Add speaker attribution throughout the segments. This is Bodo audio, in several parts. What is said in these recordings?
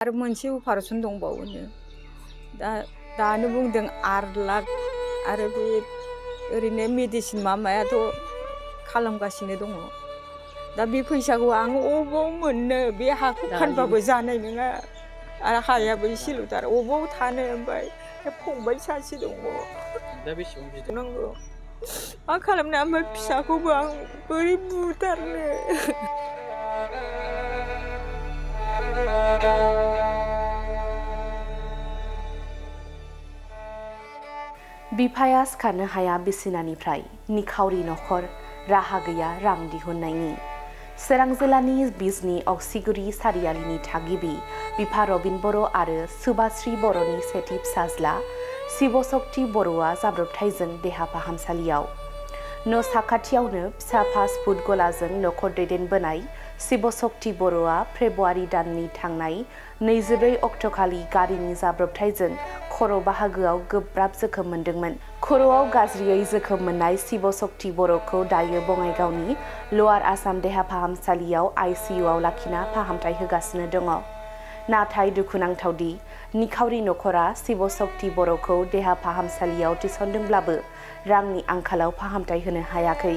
Speaker 1: आरो मोनसे अपारेसन दंबावोनो दानो बुंदों 8 लाख आरो बे ओरैनो मेडिसिन माबायाथ' खालामगासिनो दङ। दा बे फैसाखौ आं अबाव मोननो बे हाखौ फानबाबो जानाय नङा आरो हायाबो एसेल'थार अबाव थानो ओमफ्राय फंबाय सासे दङ।
Speaker 2: दा बेसेबां बिदों
Speaker 1: नांगौ मा खालामनो ओमफ्राय फिसाखौबो आं बोरै बुथारनो।
Speaker 3: बिफाया सिखारनो हाया बिसिनानिफ्राय निखावरि नखर राहा गैया रां दिहुननायनि। चिरां जिल्लानि बिजनी अक्सिगुरी सारियालिनि थागिबि बिफा रबिन बर' आरो सुभाश्री बर'नि सेथि फिसाज्ला शिवशक्ति बर'आ जाब्रबथायजों देहा फाहामसालियाव। न' साखाथियावनो फिसा फास्ट फुड गलाजों नखर दैदेनबोनाय शिवशक्ति बर'आ फेब्रुवारि दाननि थांनाय 24 अक्ट'खालि गारिनि जाब्रबथायजों खर' बाहागोआव गोब्राब जोखोम मोन्दोंमोन। खर'आव गाज्रियै जोखोम मोननाय शिवशक्ति बर'खौ दायो बङाइगावनि लवार आसाम देहा फाहामसालियाव आइसिइउआव लाखिना फाहामथाय होगासिनो दङ। नाथाय दुखुनांथावदि निखावरि नखरा शिवशक्ति बर'खौ देहा फाहामसालियाव थिसनदोंब्लाबो रांनि आंखालाव फाहामथाय होनो हायाखै।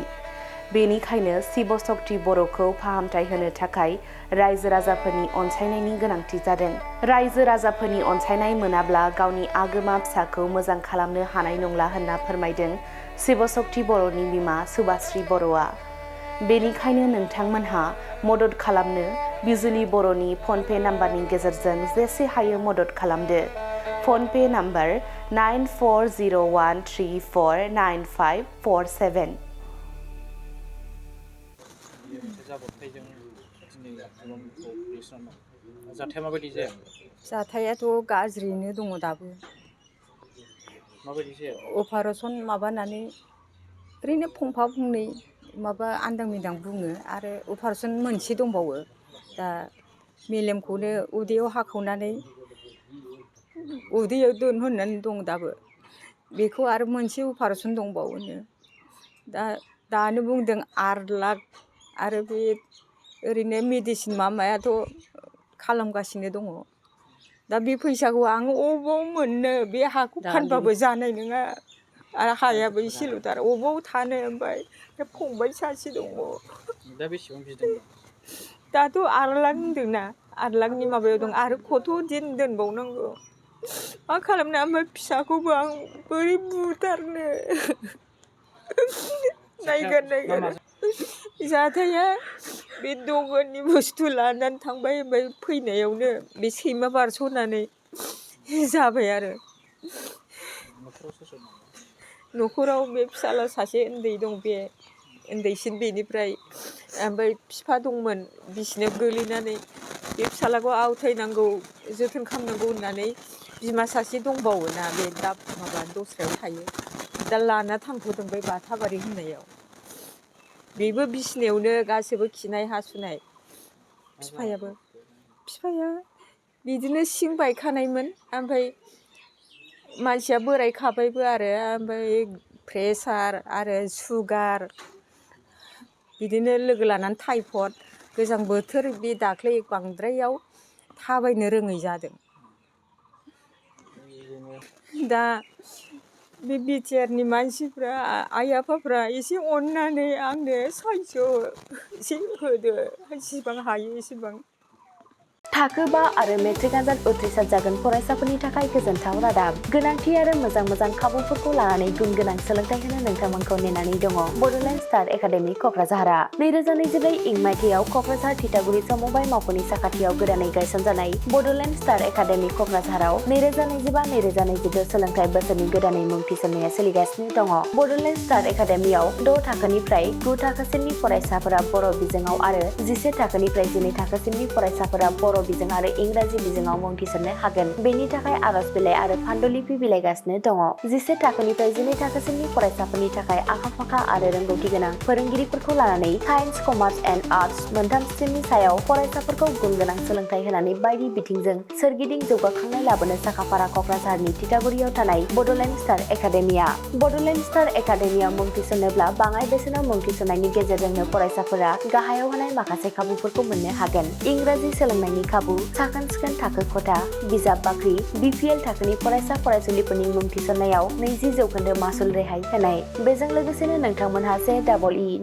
Speaker 3: बेनिखायनो शिवशक्ति बर'खौ फाहामथाय होनो थाखाय रायजो राजाफोरनि अनसायनायनि गोनांथि जादों। रायजो राजाफोरनि अनसायनाय मोनाब्ला गावनि आगोमा फिसाखौ मोजां खालामनो हानाय नंला होनना फोरमायदों शिवशक्ति बर'नि बिमा सुभाश्री बर'आ। बेनिखायनो नोंथांमोनहा मदद खालामनो बिजुली बर'नि फनपे नाम्बारनि गेजेरजों जेसे हायो मदद खालामदो। फनपे नाम्बार 9401349547।
Speaker 2: जाब्रबथायजों दिनै जाथाया माबायदि जाया?
Speaker 1: जाथायाथ' गाज्रियैनो दङ दाबो।
Speaker 2: माबायदि जाया?
Speaker 1: अपारेसन माबानानै ओरैनो फंफा फंनै माबा आन्दां मिदां बुङो आरो अपारेसन मोनसे दंबावो। दा मेलेमखौनो उदैयाव हाखावनानै उदैयाव दोनहरनानै दं दाबो। बेखौ आरो मोनसे अपारेसन दंबावोनो दानो बुंदों 8 लाख आरो बे ओरैनो मेडिसिन माबायाथ' खालामगासिनो दङ। दा बे फैसाखौ आं अबाव मोननो बे हाखौ फानबाबो जानाय नङा आरो हायाबो एसेल'थार अबाव थानो ओमफ्राय फंबाय सासे दङ।
Speaker 2: दा बेसेबां बिदों?
Speaker 1: दाथ' 8 लाख होनदोंना 8 लाखनि माबायाव दं आरो कत' दिन दोनबावनांगौ मा खालामनो ओमफ्राय फिसाखौबो आं बोरै बुथारनो। नायगार जाथाया बे दगननि बुस्थु लानानै थांबाय ओमफ्राय फैनायावनो बे सैमा बारस'नानै जाबाय आरो। न'खराव बे फिसाला सासे उन्दै दं बे उन्दैसिन बेनिफ्राय ओमफ्राय बिफा दंमोन बिसिनायाव गोलैनानै बे फिसालाखौ आवथायनांगौ जोथोन खालामनांगौ होननानै बिमा सासे दंबावोना बे दा माबा दस्रायाव थायो दा लाना थांथ'दों बै बाथाबारि होननायाव। बेबो बिसिनायावनो गासैबो खिनाय हासुनाय। बिफाया बिदिनो सिं बायखानायमोन ओमफ्राय मानसिया बोरायखाबायबो आरो ओमफ्राय प्रेसार आरो सुगार बिदिनो लोगो लानानै टाइफड गोजां बोथोर बे दाख्लै बांद्रायाव थाबायनो रोङै जादों। दा बे बिटिआरनि मानसिफ्रा आइ आफाफ्रा एसे अननानै आंनो साहायज' एसे होदो जेसेबां हायो एसेबां।
Speaker 3: थाखो 5 आरो मेट्रिक आनजाद उथ्रिसार जागोन फरायसाफोरनि थाखाय गोजोनथाव रादाब। गोनांथि आरो मोजां खाबुफोरखौ लानानै गुन गोनां सोलोंथाइ होनो नोंथांमोनखौ नेनानै दङ बड'लेण्ड स्टार एकाडेमि क'क्राझारआ। 2024 इं मायथाइयाव क'क्राझार थिथागुरि समबाय मावख'नि साखाथियाव गोदानै गायसनजानाय बड'लेण्ड स्टार एकाडेमि क'क्राझाराव 2025-2026 सोलोंथाइ बोसोरनि गोदानै मुं थिसननाया सोलिगासिनो दङ। बड'लेण्ड स्टार एकाडेमियाव 6 थाखोनिफ्राय 9 थाखोसिमनि फरायसाफोरा बर' बिजोङाव आरो 11 थाखोनिफ्राय 12 थाखोसिमनि फरायसाफोरा बर' बिजों आरो इंराजि बिजोङाव मुं थिसननो हागोन। बेनि थाखाय आर'ज बिलाइ आरो पान्डुलिपि बिलाइगासिनो दङ। 11 थाखोनिफ्राय 12 थाखोसिमनि फरायसाफोरनि थाखाय आखा-फाखा आरो रोंगौथि गोनां फोरोंगिरिफोरखौ लानानै साइन्स, कमार्स एन्ड आर्टस मोनथाम स्ट्रिमनि सायाव फरायसाफोरखौ गुन गोनां सोलोंथाइ होनानै बायदि बिथिंजों सोरगिदिं जौगाखांनाय लाबोनो साखाफारा क'क्राझारनि थिथागुरियाव थानाय Bodoland Star Academia. Bodoland Star एकाडेमियाव मुं थिसननोब्ला बाङाय बेसेनाव मुं थिसननायनि गेजेरजोंनो फरायसाफोरा गाहायाव होनाय माखासे खाबुफोरखौ मोननो हागोन। इंराजि सोलोंनायनि खाबु, साखोन-सिखोन थाखो खथा, बिजाब बाख्रि, BPL थाखोनि फरायसा फरायसुलिफोरनि मुं थिसननायाव 20% मासुल रेहाय होनाय। बेजों लोगोसेनो नोंथांमोनहा JEE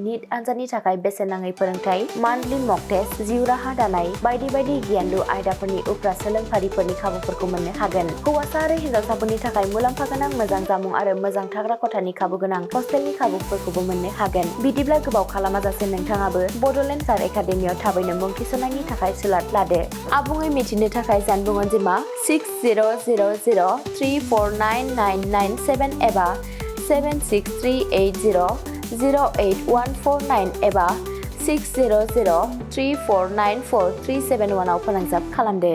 Speaker 3: नीट आनजादनि थाखाय बेसेन नाङै फोरोंथाय, मान्थलि मक टेस्ट, जिउ राहा दानाय बायदि बायदि गियानलु आयदाफोरनि उफ्रा सोलोंफारिफोरनि खाबुफोरखौ मोननो हागोन। हौवासा आरो हिनजावसाफोरनि थाखाय मुलाम्फा गोनां मोजां जामुं आरो मोजां थाग्रा खथानि खाबु गोनां हस्टेलनि खाबुफोरखौबो मोननो हागोन। बिदिब्ला गोबाव खालामाजासे नोंथाङाबो बड'लेण्ड स्टार एकाडेमियाव थाबैनो मुं थिसननायनि थाखाय सुलाद लादो। आबुङै मिथिनो थाखाय जानबुं अनजिमा 6000349997 एबा 7638008149 एबा 6003494371 आव फोनांजाब खालामदो।